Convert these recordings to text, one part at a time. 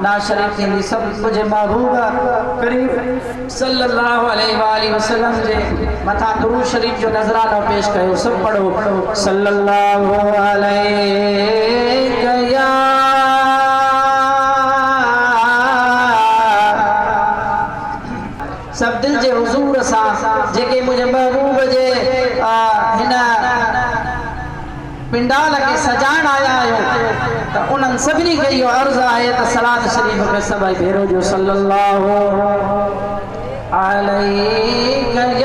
ना शरीफ थी सब मुझे महबूबा करीब सल्लल्लाहु अलैहि वसल्लम जे मथा दुरूद शरीफ जो नजराना पेश कयो सब पढ़ो सल्लल्लाहु अलैहि या सब दिल जे हुजूर सा जेके मुझे महबूब जे हिना पिंडाल के सजान आया आयो तो उन सभी के यो अर्ज आए तो सलात शरीफ में सब भेरो जो सल्लल्लाहु अलैहि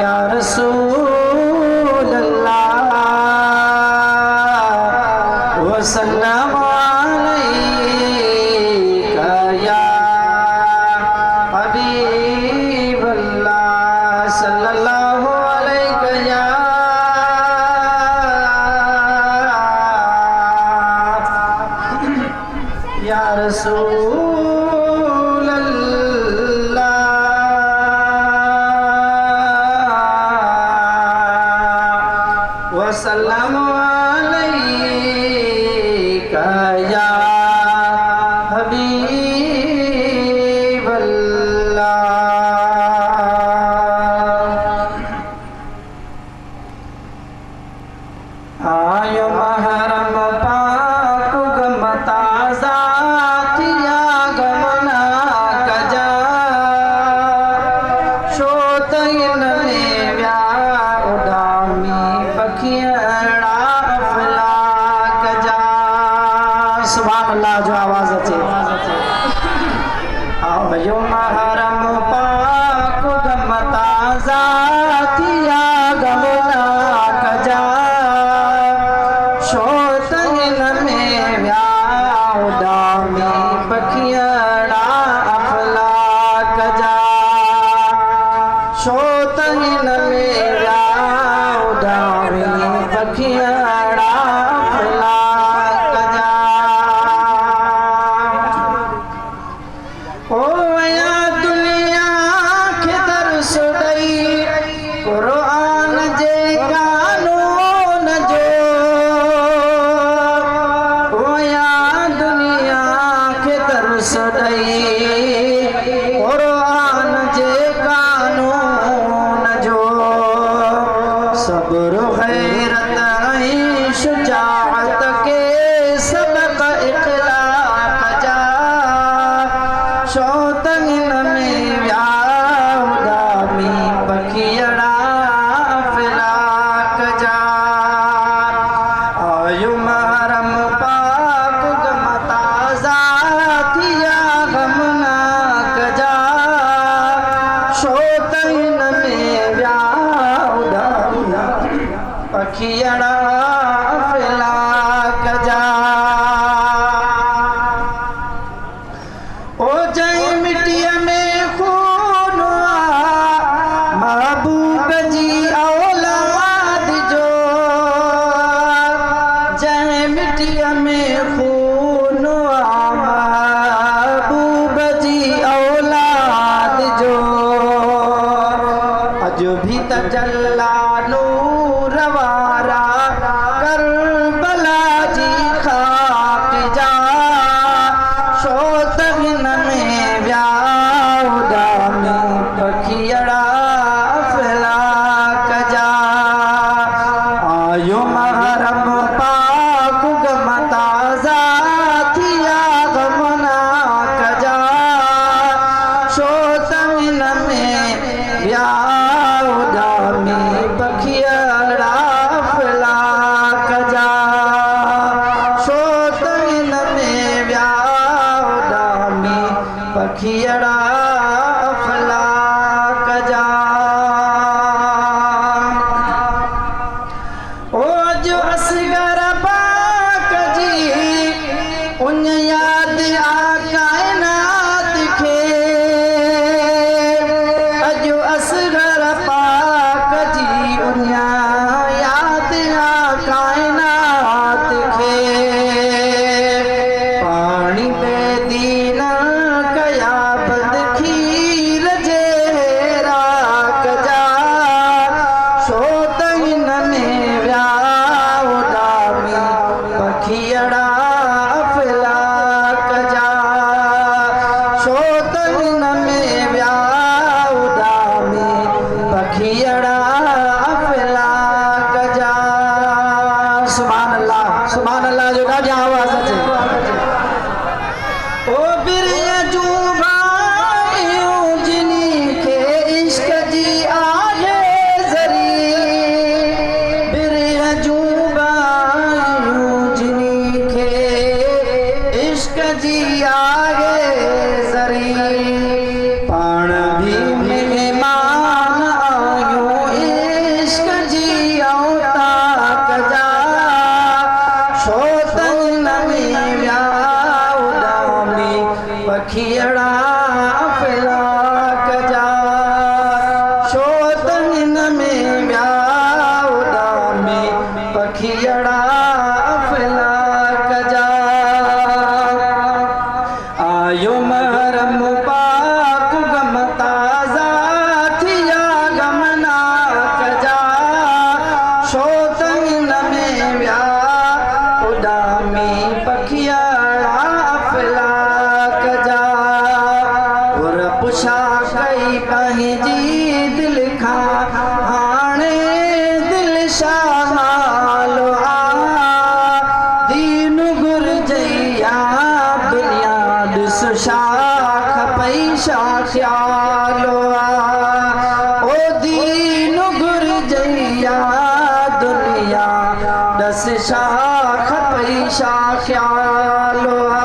या रसूल अल्लाह व सल्लम रसूल अल्लाह वसल्लम अलैका या हबीब अल्लाह आयो महरम पाक गमताजा सुभान अल्लाह जो आवाज अचे आओ महरम पाक गमता जातिया गमना कजा शोतन में व्याओ दामी पखियड़ा अफला कजा शोतन में व्याओ दामी पखियड़ा अफला कुरान जे कानून जो या दुनिया के तरस दई कुरान जे कानून जो सब्र गैरत शुजाअत के सबक इखलाक जा शौतन में व्याउदामी पखियड़ा पखियड़ा फिला कजा ओ जय मिट्टिया में खून महबूब जी औलाद जो जय मिट्टिया में खून महबूब जी औलाद जो अजो भी तजल्ला नूर वारा करबला जी खाक जा शोतन में व्याउदामी पखियड़ा फला कजा आयो महरम पाक गमता जातिया गमना कजा शोतन में व्याउदामी पखियड़ा फला कजा शोतन में व्याउदामी पखियड़ा फला कजा ओ जो असगर पाक जी उन याद आ कायनात खे अजो असगर खा हाणे दिल शाहालो आ दीन घुरजैया दुनिया ॾिस शाख पैसा ख्यालो आ ओ दीन घुरजैया दुनिया ॾिस शाख पैसा ख्यालो आ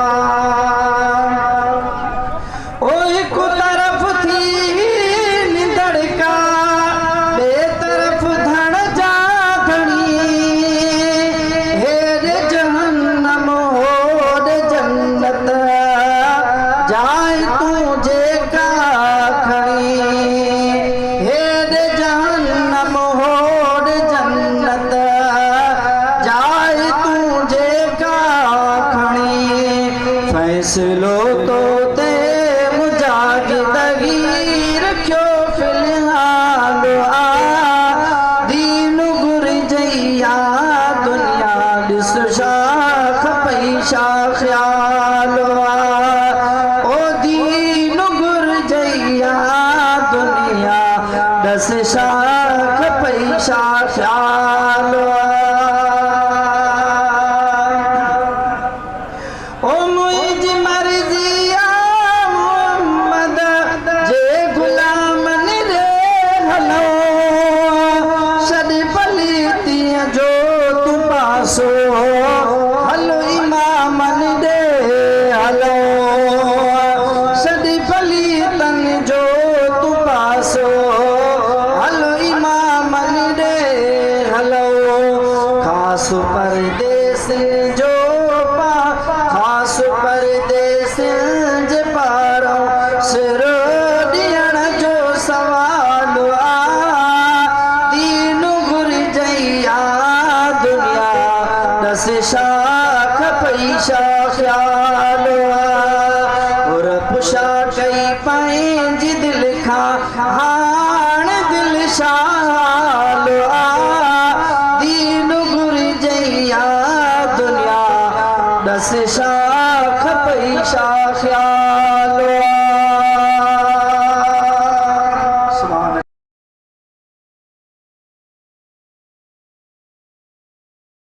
ओ एक तरफ थी निंदड़का बे तरफ धन जा धनी हेर जहन्नम होर जन्नत जाए तुझे का खड़ी हेर जहन्नम होर जन्नत जाए तुझे का खड़ी फैसलो तो ते मुजाहिदगी रखियो फिलहाल आ दीन घुरजैया दुनिया ॾिस शाख पैसा ख्यालो आ ओ दीन घुरजैया दुनिया ॾिस शाख पैसा ख्यालो आ